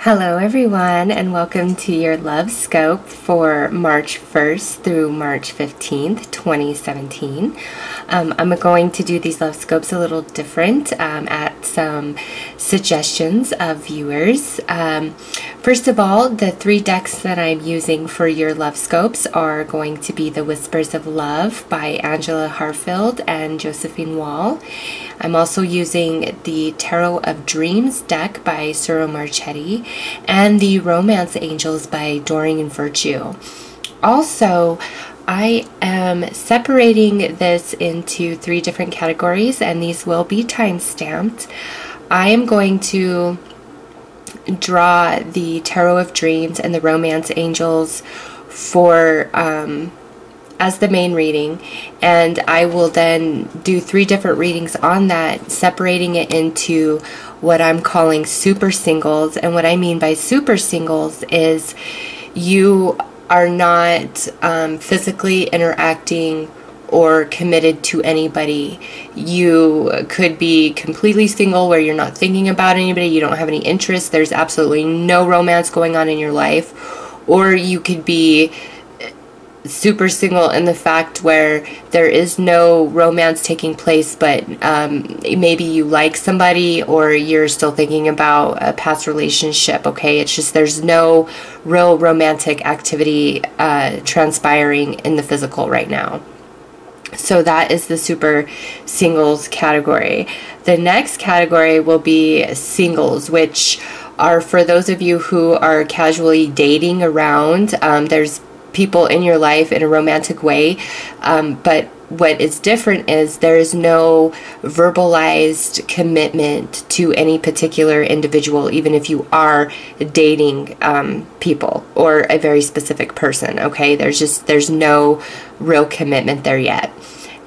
Hello everyone, and welcome to your Love Scope for March 1st through March 15th, 2017. I'm going to do these Love Scopes a little different at some suggestions of viewers. First of all, the three decks that I'm using for your Love Scopes are going to be the Whispers of Love by Angela Harfield and Josephine Wall. I'm also using the Tarot of Dreams deck by Suro Marchetti and the Romance Angels by Doreen Virtue. Also, I am separating this into three different categories, and these will be time-stamped. I am going to draw the Tarot of Dreams and the Romance Angels for as the main reading, and I will then do three different readings on that, separating it into what I'm calling super singles. And what I mean by super singles is you are not physically interacting or committed to anybody. You could be completely single where you're not thinking about anybody, you don't have any interest, there's absolutely no romance going on in your life, or you could be super single in the fact where there is no romance taking place, but maybe you like somebody or you're still thinking about a past relationship. Okay, it's just there's no real romantic activity transpiring in the physical right now. So that is the super singles category. The next category will be singles, which are for those of you who are casually dating around. There's people in your life in a romantic way, but what is different is there is no verbalized commitment to any particular individual, even if you are dating people or a very specific person. Okay, there's no real commitment there yet.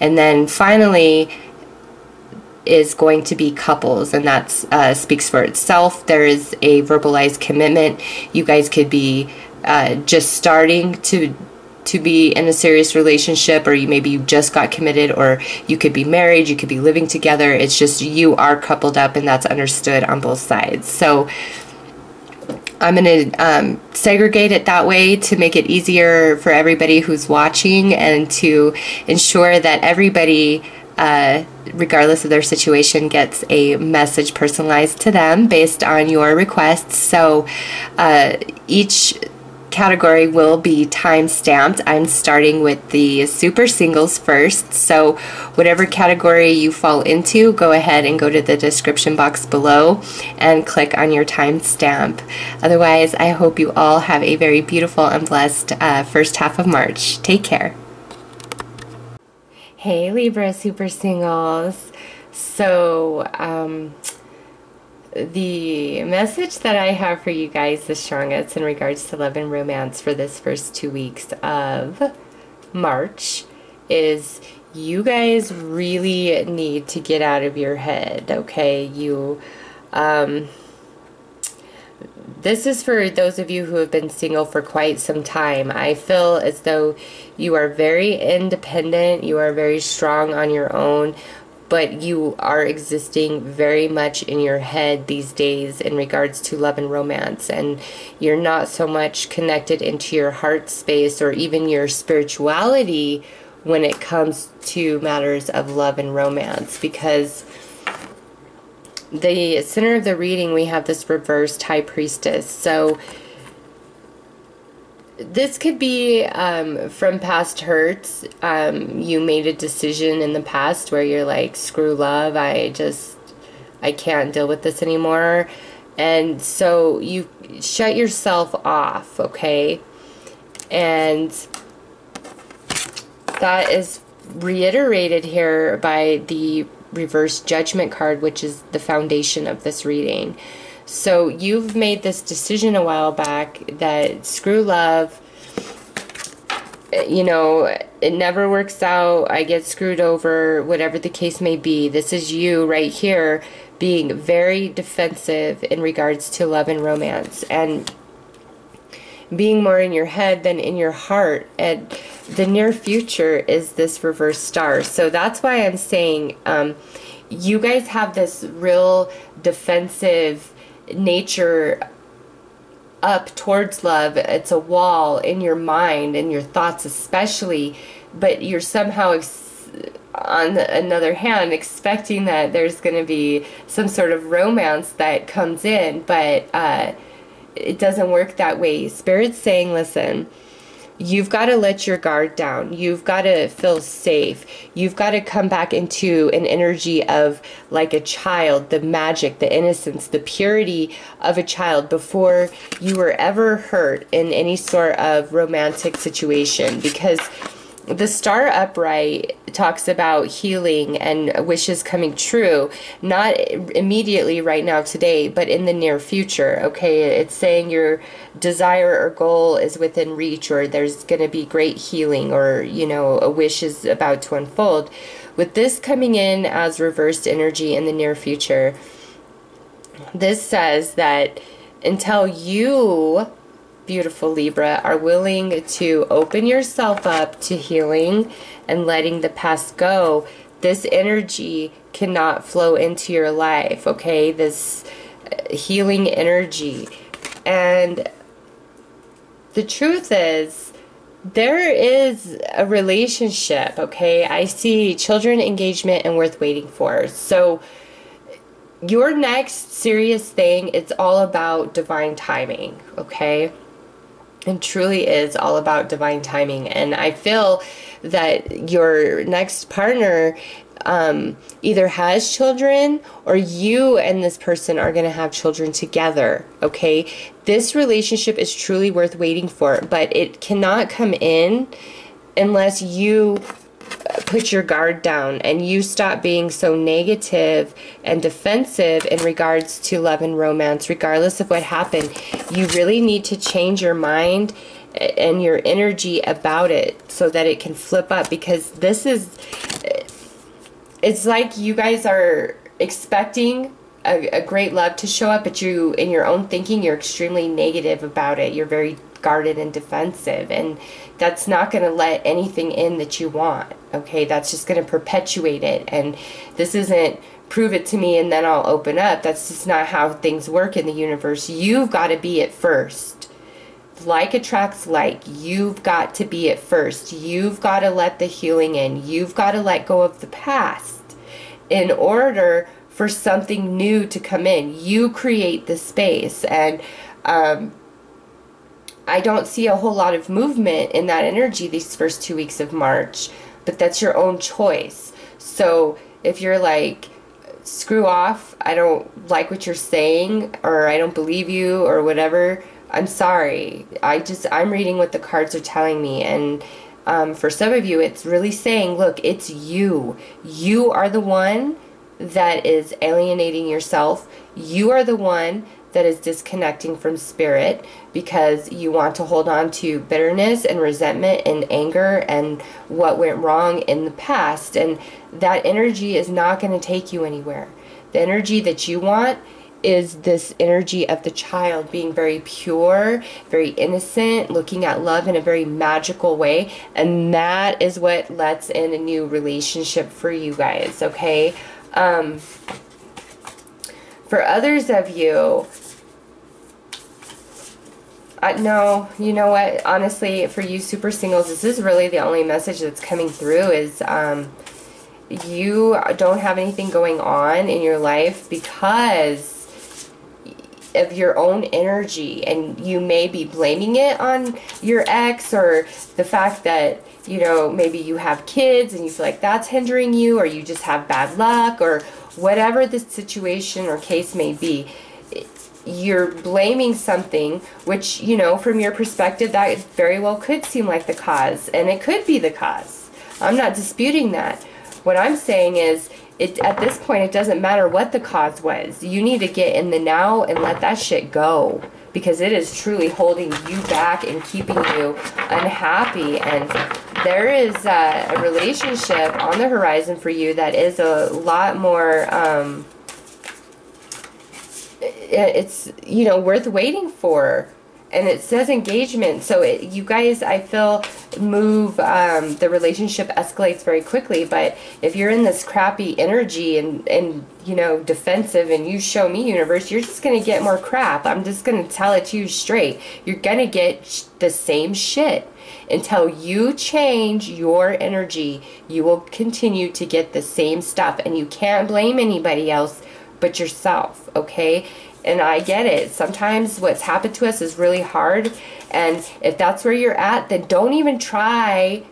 And then finally is going to be couples, and that speaks for itself. There is a verbalized commitment. You guys could be just starting to be in a serious relationship, or maybe you just got committed, or you could be married, you could be living together. It's just you are coupled up, and that's understood on both sides. So I'm going to segregate it that way to make it easier for everybody who's watching, and to ensure that everybody, regardless of their situation, gets a message personalized to them based on your requests. So each category will be time stamped. I'm starting with the super singles first, so whatever category you fall into, go ahead and go to the description box below and click on your time stamp. Otherwise, I hope you all have a very beautiful and blessed first half of March. Take care. Hey Libra super singles. So the message that I have for you guys, the strongest in regards to love and romance for this first 2 weeks of March, is you guys really need to get out of your head. Okay, this is for those of you who have been single for quite some time. I feel as though you are very independent, you are very strong on your own, but you are existing very much in your head these days in regards to love and romance, and you're not so much connected into your heart space or even your spirituality when it comes to matters of love and romance, because the center of the reading we have this reversed High Priestess. So this could be from past hurts. You made a decision in the past where you're like, screw love, I can't deal with this anymore. And so you shut yourself off, okay? And that is reiterated here by the reverse Judgment card, which is the foundation of this reading. So you've made this decision a while back that screw love, you know, it never works out, I get screwed over, whatever the case may be. This is you right here being very defensive in regards to love and romance, and being more in your head than in your heart. And the near future is this reverse star. So that's why I'm saying you guys have this real defensive nature up towards love. It's a wall in your mind and your thoughts especially, but you're somehow on another hand expecting that there's going to be some sort of romance that comes in, but it doesn't work that way. Spirit's saying, listen, you've got to let your guard down. You've got to feel safe. You've got to come back into an energy of like a child, the magic, the innocence, the purity of a child before you were ever hurt in any sort of romantic situation. Because the star upright talks about healing and wishes coming true, not immediately right now today, but in the near future. Okay, it's saying your desire or goal is within reach, or there's going to be great healing, or you know, a wish is about to unfold. With this coming in as reversed energy in the near future, this says that until you, beautiful Libra, are willing to open yourself up to healing and letting the past go, this energy cannot flow into your life, okay? This healing energy. And the truth is, there is a relationship, okay? I see children, engagement, and worth waiting for. So your next serious thing, it's all about divine timing, okay? It truly is all about divine timing. And I feel that your next partner either has children, or you and this person are going to have children together, okay? This relationship is truly worth waiting for, but it cannot come in unless you put your guard down and you stop being so negative and defensive in regards to love and romance, regardless of what happened. You really need to change your mind and your energy about it so that it can flip up, because this is, it's like you guys are expecting a great love to show up, but you, in your own thinking, you're extremely negative about it. You're very guarded and defensive, and that's not going to let anything in that you want, okay? That's just going to perpetuate it. And this isn't prove it to me and then I'll open up. That's just not how things work in the universe. You've got to be it first. Like attracts like. You've got to be it first. You've got to let the healing in. You've got to let go of the past in order for something new to come in. You create the space. And I don't see a whole lot of movement in that energy these first 2 weeks of March, but that's your own choice. So if you're like, screw off, I don't like what you're saying, or I don't believe you, or whatever, I'm sorry. I'm reading what the cards are telling me. And for some of you, it's really saying, look, it's you. You are the one that is alienating yourself. You are the one that is disconnecting from spirit because you want to hold on to bitterness and resentment and anger and what went wrong in the past. And that energy is not going to take you anywhere. The energy that you want is this energy of the child, being very pure, very innocent, looking at love in a very magical way. And that is what lets in a new relationship for you guys, okay? For others of you, no, you know what? Honestly, for you super singles, this is really the only message that's coming through is you don't have anything going on in your life because of your own energy, and you may be blaming it on your ex, or the fact that, you know, maybe you have kids and you feel like that's hindering you, or you just have bad luck, or whatever the situation or case may be. You're blaming something which, you know, from your perspective, that very well could seem like the cause, and it could be the cause. I'm not disputing that. What I'm saying is, at this point, it doesn't matter what the cause was. You need to get in the now and let that shit go, because it is truly holding you back and keeping you unhappy. And there is a relationship on the horizon for you that is a lot more, it's, you know, worth waiting for. and it says engagement. So you guys, I feel, move, the relationship escalates very quickly. But if you're in this crappy energy and you know, defensive, and you show me, universe, you're just going to get more crap. I'm just going to tell it to you straight. You're going to get the same shit. Until you change your energy, you will continue to get the same stuff. And you can't blame anybody else but yourself, okay? And I get it. Sometimes what's happened to us is really hard. And if that's where you're at, then don't even try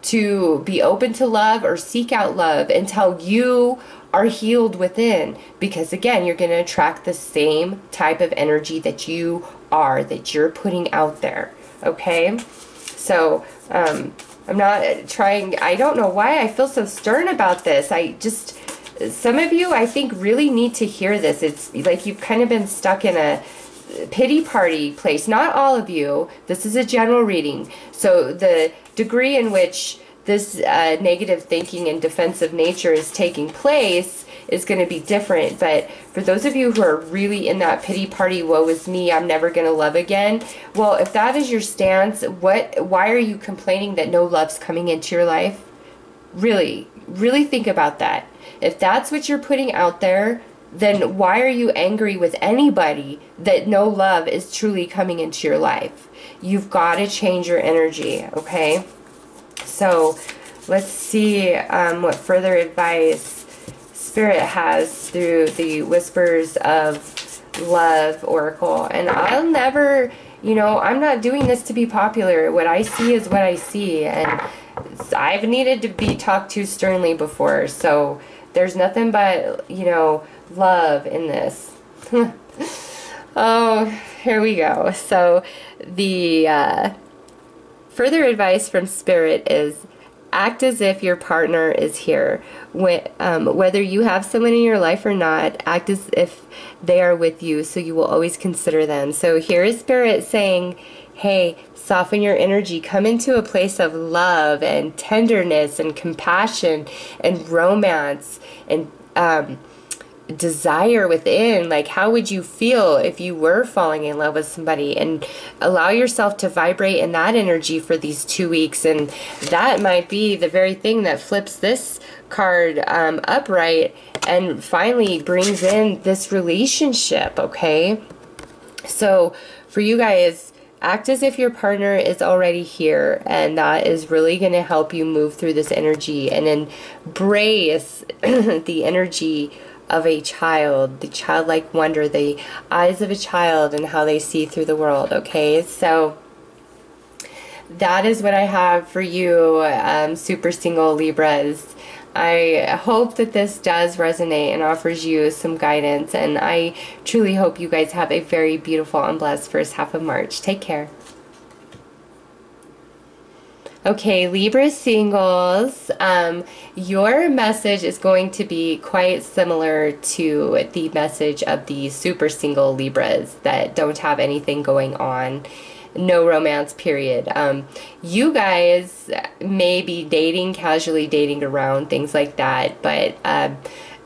to be open to love or seek out love until you are healed within. Because again, you're going to attract the same type of energy that you're putting out there. Okay? So, I'm not trying, I don't know why I feel so stern about this. Some of you, I think, really need to hear this. It's like you've kind of been stuck in a pity party place. Not all of you. This is a general reading. So the degree in which this negative thinking and defensive nature is taking place is going to be different. But for those of you who are really in that pity party, woe is me, I'm never going to love again. Well, if that is your stance, why are you complaining that no love's coming into your life? Really, really think about that. If that's what you're putting out there, then why are you angry with anybody that no love is truly coming into your life? You've got to change your energy, okay? So let's see what further advice Spirit has through the Whispers of Love Oracle. And I'll never, you know, I'm not doing this to be popular. What I see is what I see. And I've needed to be talked to sternly before. So there's nothing but, you know, love in this. Oh, here we go. So the further advice from Spirit is act as if your partner is here. Whether you have someone in your life or not, act as if they are with you, so you will always consider them. So here is Spirit saying, hey, soften your energy. Come into a place of love and tenderness and compassion and romance and desire within. Like, how would you feel if you were falling in love with somebody? And allow yourself to vibrate in that energy for these 2 weeks. And that might be the very thing that flips this card upright and finally brings in this relationship, okay? So for you guys, act as if your partner is already here, and that is really going to help you move through this energy and embrace the energy of a child, the childlike wonder, the eyes of a child and how they see through the world, okay? So that is what I have for you, super single Libras. I hope that this does resonate and offers you some guidance, and I truly hope you guys have a very beautiful and blessed first half of March. Take care. Okay, Libra singles, your message is going to be quite similar to the message of the super single Libras that don't have anything going on. No romance, period. You guys may be dating, casually dating around, things like that, but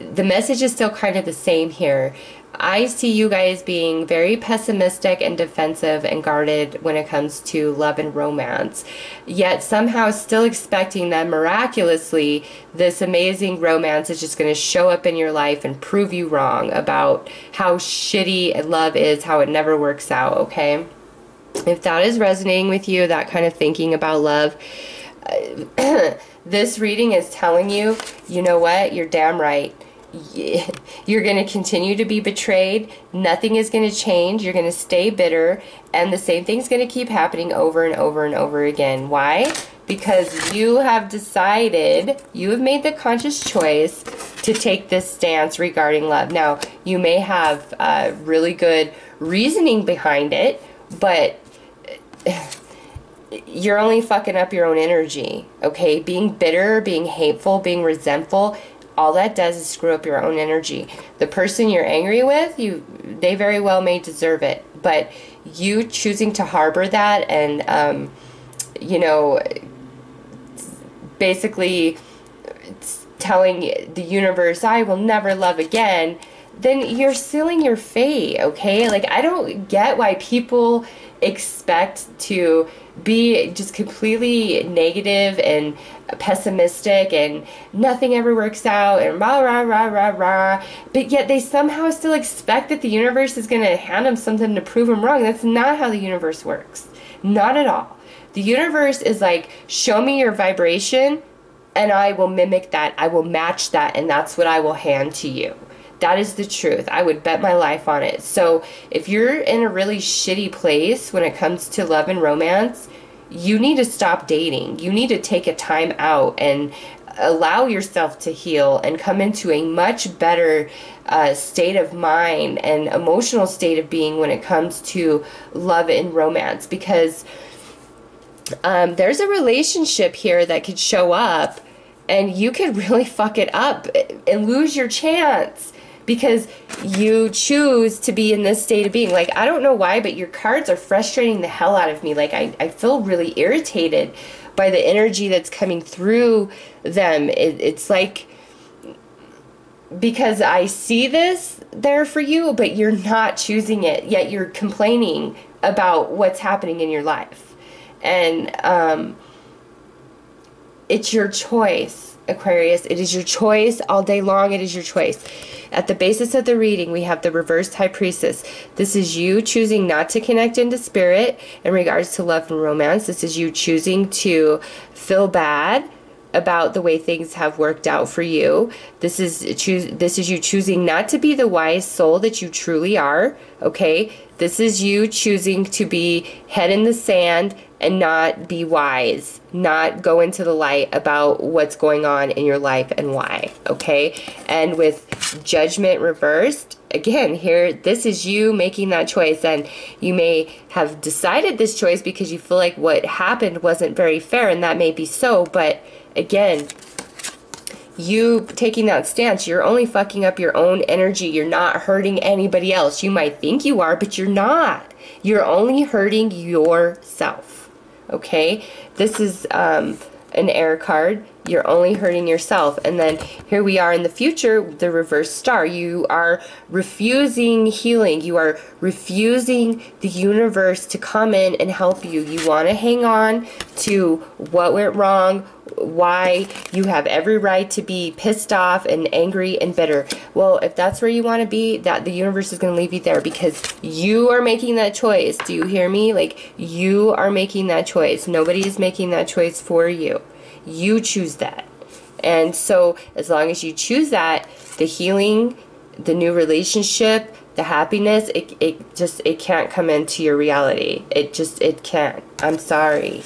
the message is still kind of the same here. I see you guys being very pessimistic and defensive and guarded when it comes to love and romance, yet somehow still expecting that miraculously this amazing romance is just going to show up in your life and prove you wrong about how shitty love is, how it never works out, okay? If that is resonating with you, that kind of thinking about love, this reading is telling you, you know what, you're damn right. You're going to continue to be betrayed. Nothing is going to change. You're going to stay bitter, and the same thing's going to keep happening over and over and over again. Why? Because you have decided, you have made the conscious choice to take this stance regarding love. Now, you may have really good reasoning behind it, but you're only fucking up your own energy, okay? Being bitter, being hateful, being resentful, all that does is screw up your own energy. The person you're angry with, they very well may deserve it, but you choosing to harbor that and, you know, basically telling the universe, I will never love again, then you're sealing your fate, okay? Like, I don't get why people expect to be just completely negative and pessimistic and nothing ever works out and rah, rah, rah, rah, rah. But yet they somehow still expect that the universe is going to hand them something to prove them wrong. That's not how the universe works. Not at all. The universe is like, show me your vibration and I will mimic that. I will match that, and that's what I will hand to you. That is the truth. I would bet my life on it. So if you're in a really shitty place when it comes to love and romance, you need to stop dating. You need to take a time out and allow yourself to heal and come into a much better state of mind and emotional state of being when it comes to love and romance. Because there's a relationship here that could show up and you could really fuck it up and lose your chance because you choose to be in this state of being. Like, I don't know why, but your cards are frustrating the hell out of me. Like, I feel really irritated by the energy that's coming through them. It's like, because I see this there for you, but you're not choosing it, yet you're complaining about what's happening in your life. And it's your choice, Aquarius. It is your choice all day long. It is your choice. At the basis of the reading, we have the reversed High Priestess. This is you choosing not to connect into spirit in regards to love and romance. This is you choosing to feel bad about the way things have worked out for you. This is you choosing not to be the wise soul that you truly are, okay? This is you choosing to be head in the sand and not be wise, not go into the light about what's going on in your life and why, okay? And with Judgment reversed, again, here, this is you making that choice, and you may have decided this choice because you feel like what happened wasn't very fair, and that may be so, but again, you taking that stance, you're only fucking up your own energy. You're not hurting anybody else. You might think you are, but you're not. You're only hurting yourself, okay? This is an air card. You're only hurting yourself. And then here we are in the future, the reverse star. You are refusing healing. You are refusing the universe to come in and help you. You want to hang on to what went wrong, why you have every right to be pissed off and angry and bitter. Well, if that's where you want to be, that the universe is going to leave you there because you are making that choice. Do you hear me? Like, you are making that choice. Nobody is making that choice for you. You choose that. And so as long as you choose that, the healing, the new relationship, the happiness, it can't come into your reality. It can't. I'm sorry.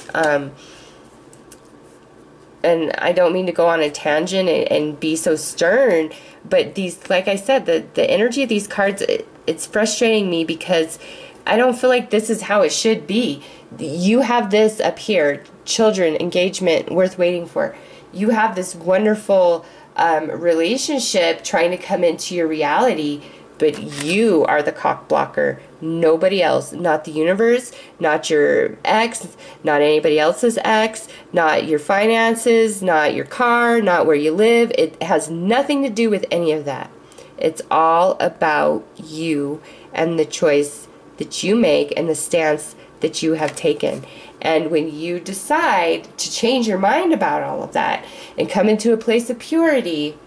And I don't mean to go on a tangent and be so stern, but these, like I said, the energy of these cards, it's frustrating me because I don't feel like this is how it should be. You have this up here, children, engagement, worth waiting for. You have this wonderful relationship trying to come into your reality, but you are the cock blocker. Nobody else. Not the universe, not your ex, not anybody else's ex, not your finances, not your car, not where you live. It has nothing to do with any of that. It's all about you and the choice that you make and the stance that you have taken. And when you decide to change your mind about all of that and come into a place of purity,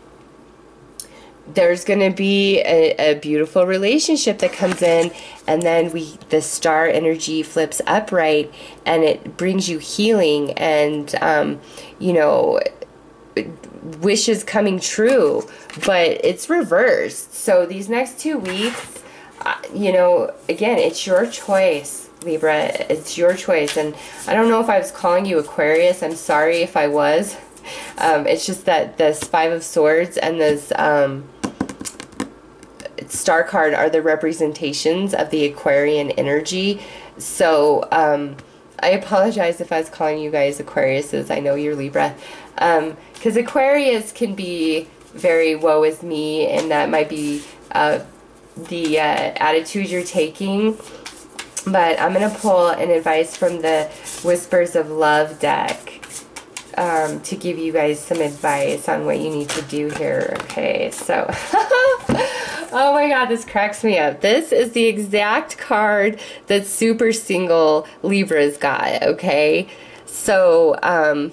there's going to be a beautiful relationship that comes in, and then the star energy flips upright, and it brings you healing and, you know, wishes coming true, but it's reversed. So these next 2 weeks, you know, again, it's your choice, Libra. It's your choice. And I don't know if I was calling you Aquarius. I'm sorry if I was. It's just that this 5 of Swords and this star card are the representations of the Aquarian energy. So I apologize if I was calling you guys Aquariuses. I know you're Libra. Because Aquarius can be very woe is me, and that might be the attitude you're taking. But I'm going to pull an advice from the Whispers of Love deck to give you guys some advice on what you need to do here. Okay, so Oh my God, this cracks me up. This is the exact card that super single Libras got, okay? So,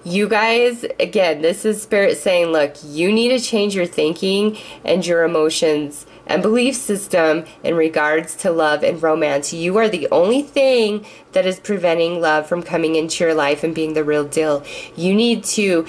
you guys, again, this is Spirit saying, look, you need to change your thinking and your emotions and belief system in regards to love and romance. You are the only thing that is preventing love from coming into your life and being the real deal. You need to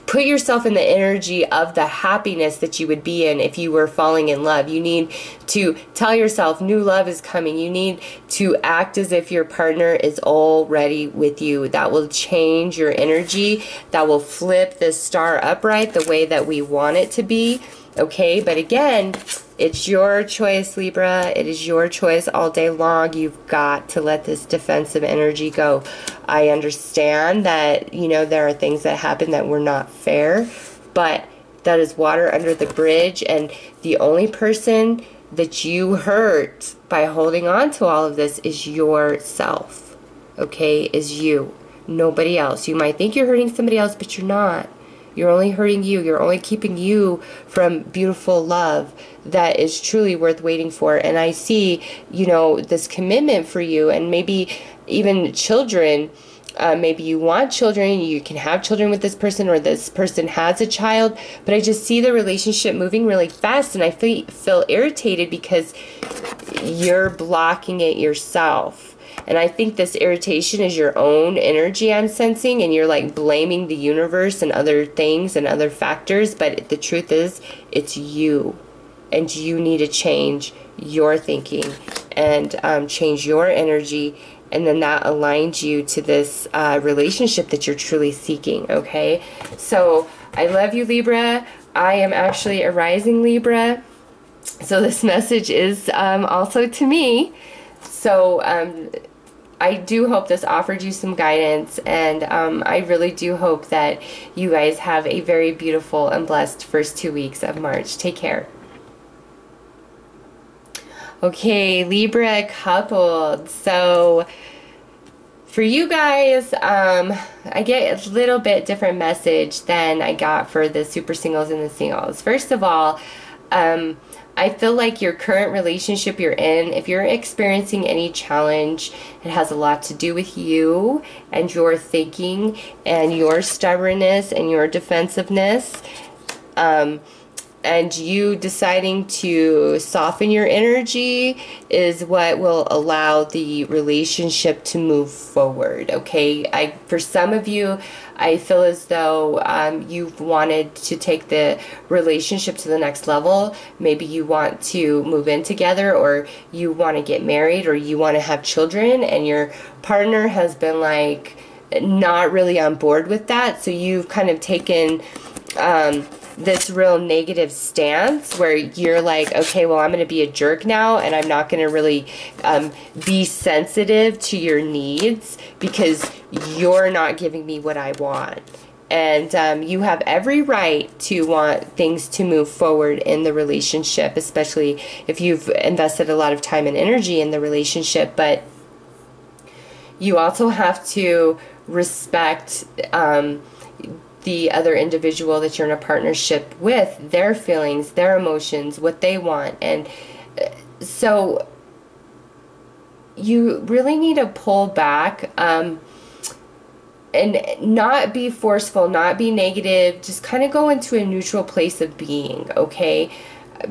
put yourself in the energy of the happiness that you would be in if you were falling in love. You need to tell yourself new love is coming. You need to act as if your partner is already with you. That will change your energy. That will flip the star upright the way that we want it to be. Okay, but again, it's your choice, Libra. It is your choice all day long. You've got to let this defensive energy go. I understand that, you know, there are things that happen that were not fair, but that is water under the bridge, and the only person that you hurt by holding on to all of this is yourself, okay, is you, nobody else. You might think you're hurting somebody else, but you're not. You're only hurting you. You're only keeping you from beautiful love that is truly worth waiting for. And I see, you know, this commitment for you, and maybe even children. Maybe you want children, you can have children with this person, or this person has a child, but I just see the relationship moving really fast, and I feel irritated because you're blocking it yourself. And I think this irritation is your own energy I'm sensing, and you're like blaming the universe and other things and other factors, but the truth is, it's you. And you need to change your thinking and change your energy, and then that aligns you to this relationship that you're truly seeking, okay? So, I love you, Libra. I am actually a rising Libra, so this message is also to me. So, I do hope this offered you some guidance, and I really do hope that you guys have a very beautiful and blessed first 2 weeks of March. Take care. Okay, Libra coupled. So for you guys, I get a little bit different message than I got for the super singles and the singles. First of all, I feel like your current relationship you're in, if you're experiencing any challenge, it has a lot to do with you and your thinking and your stubbornness and your defensiveness. And you deciding to soften your energy is what will allow the relationship to move forward, okay? For some of you, I feel as though you've wanted to take the relationship to the next level. Maybe you want to move in together, or you want to get married, or you want to have children, and your partner has been like not really on board with that. So you've kind of taken this real negative stance where you're like, okay, well, I'm going to be a jerk now, and I'm not going to really be sensitive to your needs because you're not giving me what I want. And you have every right to want things to move forward in the relationship, especially if you've invested a lot of time and energy in the relationship. But you also have to respect the other individual that you're in a partnership with, their feelings, their emotions, what they want. And so you really need to pull back and not be forceful, not be negative, just kind of go into a neutral place of being, okay?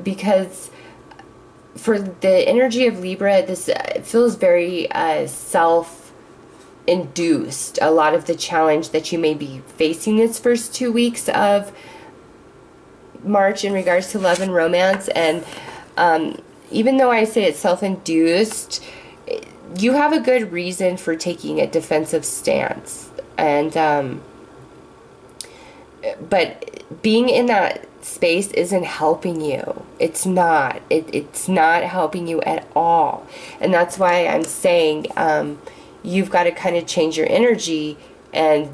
Because for the energy of Libra, this feels very self-induced. A lot of the challenge that you may be facing this first 2 weeks of March in regards to love and romance, and even though I say it's self-induced, you have a good reason for taking a defensive stance. And but being in that space isn't helping you. It's not. It's not helping you at all. And that's why I'm saying you've got to kind of change your energy and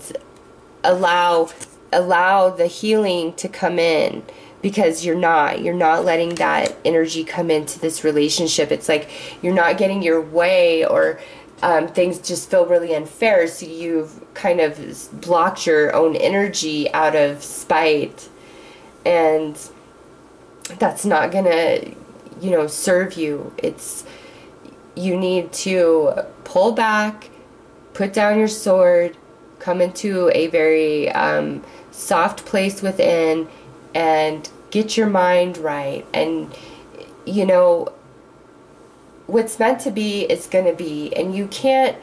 allow the healing to come in, because you're not letting that energy come into this relationship. It's like you're not getting your way, or things just feel really unfair, so you've kind of blocked your own energy out of spite. And that's not gonna, you know, serve you. You need to pull back, put down your sword, come into a very soft place within, and get your mind right. And, you know, what's meant to be is going to be, and you can't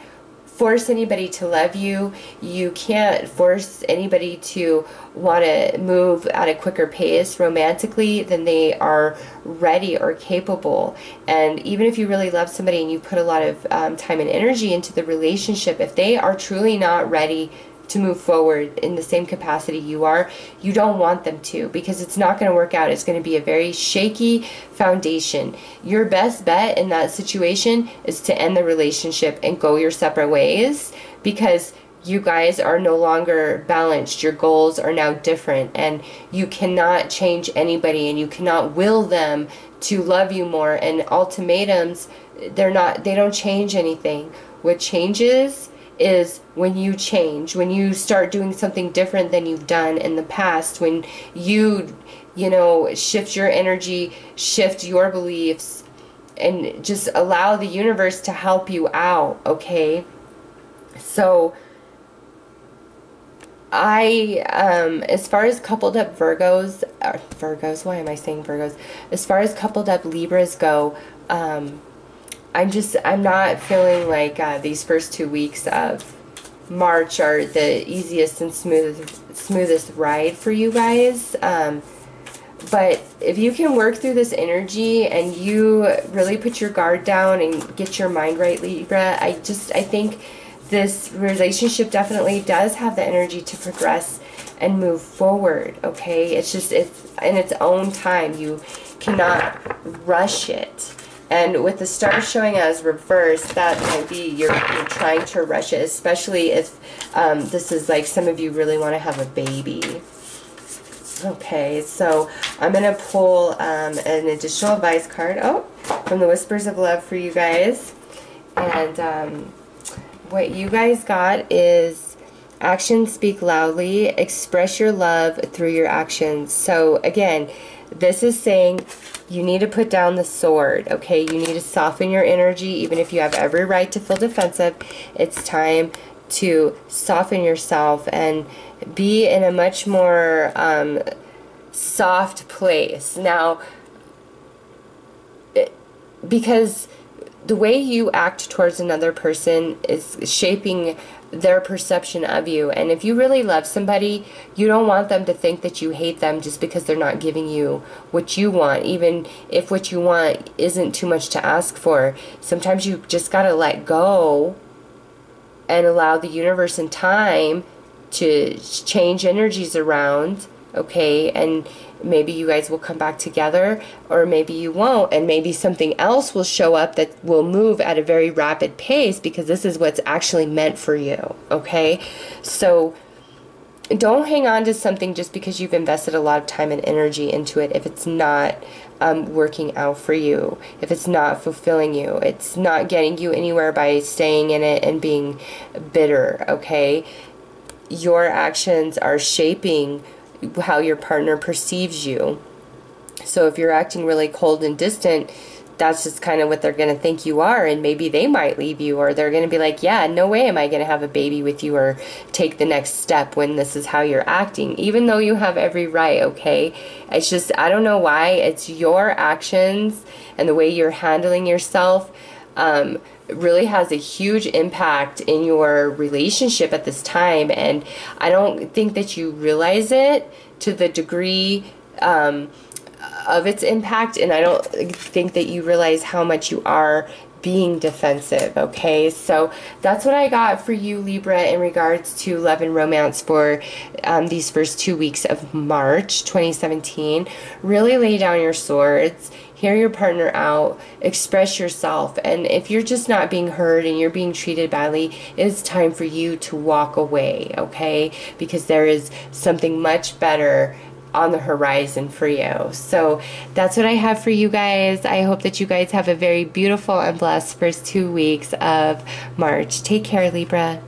force anybody to love you. You can't force anybody to want to move at a quicker pace romantically than they are ready or capable. And even if you really love somebody and you put a lot of time and energy into the relationship, if they are truly not ready to move forward in the same capacity you are, you don't want them to, because it's not going to work out. It's going to be a very shaky foundation. Your best bet in that situation is to end the relationship and go your separate ways, because you guys are no longer balanced. Your goals are now different, and you cannot change anybody, and you cannot will them to love you more. And ultimatums, they don't change anything. What changes is when you change, when you start doing something different than you've done in the past, when you know, shift your energy, shift your beliefs, and just allow the universe to help you out, okay? So as far as coupled up Virgos, why am I saying Virgos? As far as coupled up Libras go, I'm not feeling like these first 2 weeks of March are the easiest and smoothest ride for you guys. But if you can work through this energy and you really put your guard down and get your mind right, Libra, I think this relationship definitely does have the energy to progress and move forward, okay? It's in its own time. You cannot rush it. And with the stars showing as reversed, that might be you're trying to rush it, especially if this is like some of you really want to have a baby. Okay, so I'm going to pull an additional advice card from the Whispers of Love for you guys. And what you guys got is actions speak loudly, express your love through your actions. So again, this is saying you need to put down the sword, okay? You need to soften your energy. Even if you have every right to feel defensive, it's time to soften yourself and be in a much more soft place. Now, because the way you act towards another person is shaping their perception of you. And if you really love somebody, you don't want them to think that you hate them just because they're not giving you what you want, even if what you want isn't too much to ask for. Sometimes you just got to let go and allow the universe and time to change energies around, okay? And maybe you guys will come back together, or maybe you won't, and maybe something else will show up that will move at a very rapid pace, because this is what's actually meant for you, okay? So don't hang on to something just because you've invested a lot of time and energy into it if it's not working out for you, if it's not fulfilling you, it's not getting you anywhere by staying in it and being bitter, okay? Your actions are shaping how your partner perceives you. So if you're acting really cold and distant, that's just kind of what they're going to think you are, and maybe they might leave you, or they're going to be like, yeah, no way am I going to have a baby with you or take the next step when this is how you're acting, even though you have every right, okay? It's just, I don't know why, it's your actions and the way you're handling yourself really has a huge impact in your relationship at this time, and I don't think that you realize it to the degree of its impact, and I don't think that you realize how much you are being defensive, okay? So that's what I got for you, Libra, in regards to love and romance for these first 2 weeks of March 2017. Really lay down your swords, hear your partner out, express yourself, and if you're just not being heard and you're being treated badly, it's time for you to walk away, okay? Because there is something much better on the horizon for you. So that's what I have for you guys. I hope that you guys have a very beautiful and blessed first 2 weeks of March. Take care, Libra.